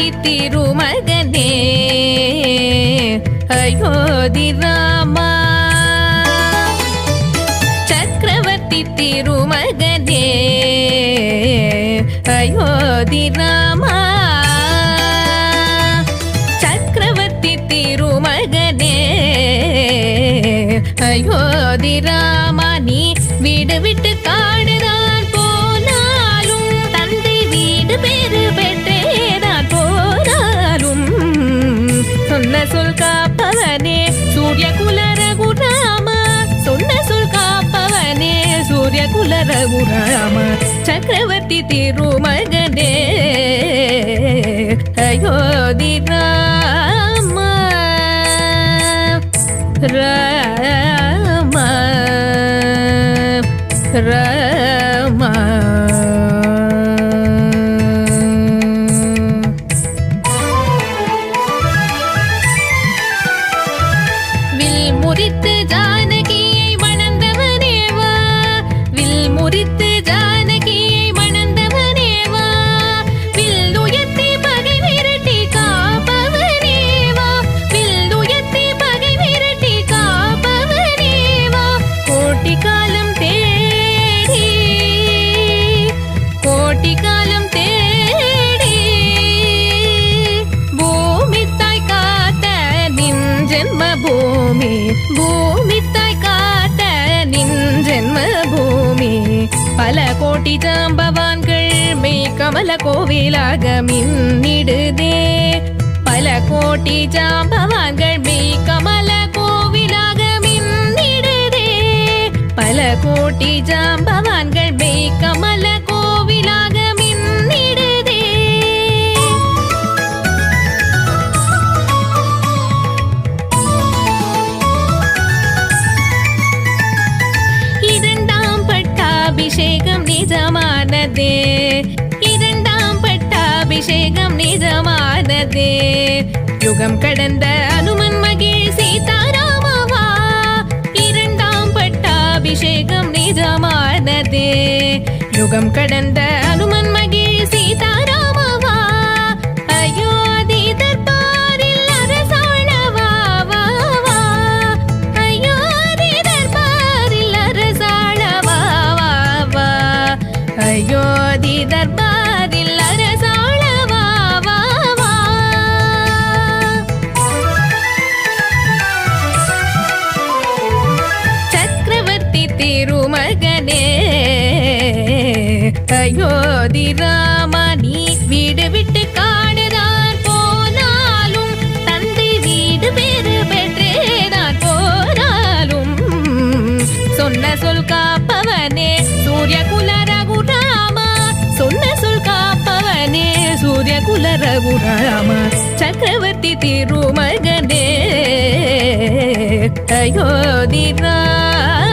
சக்கரவர்த்தி திருமகனே அயோத்தி ராமா சக்கரவர்த்தி திருமகனே அயோத்தி ராமா சக்கரவர்த்தி திருமகனே அயோத்தி ராமா நீ வீடு விட்டு காடுதான் போனாலும் தந்தை வீடு பேரு பெற்றேதான் போனாலும் சொன்ன சொல் காப்பவனே சூரிய குல ரகுராமா சொன்ன சொல் காப்பவனே சூரிய குல ரகுராமா சக்கரவர்த்தி திருமகனே அயோத்தி ராமா ராமா ராமா வில் முறித்து ஜானகியை மணந்தவனே வா வில் முறித்து ஜானகியை மணந்தவனே வா வில் உயர்த்தி பகை விரட்டி காப்பவனே வா வில் உயர்த்தி பகை விரட்டி காப்பவனே வா கோட்டி காலம் தேடி கோட்டி காலம் தேடி பூமி தாய் காத்த நின் ஜென்ம பூமி பூமி தாய் காத்த நின் ஜென்ம பூமி பல கோட்டி ஜாம்பவான்கள் மெய் கமல கோவிலாக மின்னிடுதே பல கோட்டி ஜாம்பவான்கள் மெய் கமல கோவிலாக மின்னிடுதே பல கோட்டி ஜாம்பவான்கள் மெய் கமல கோவிலாக மின்னிடுதே இரண்டாம் பட்டாபிஷேகம் நிஜமானதே இரண்டாம் பட்டாபிஷேகம் நிஜமானதே யுகம் கடந்த அனுமன் மகிழ் சீதாராமவா இரண்டாம் பட்டாபிஷேகம் நிஜமானதே யுகம் கடந்த அனுமன் மகிழ் சீதாராமவா அயோத்தி தர்பாரில் அரசாளவா வா வா அயோத்தி தர்பாரில் அரசாளவா வா வா அயோத்தி தர்பாரில் அரசாளவா வா வா சக்கரவர்த்தி திருமகனே அயோத்தி ராமா நீ வீடு விட்டு காடுதான் போனாலும் தந்தை வீடு பேரு பெற்றேதான் போனாலும் சொன்ன சொல் காப்பவனே சூரிய குல ரகுராமா சொன்ன சொல் காப்பவனே சூரிய குல ரகுராமா சக்கரவர்த்தி திருமகனே அயோத்தி ராமா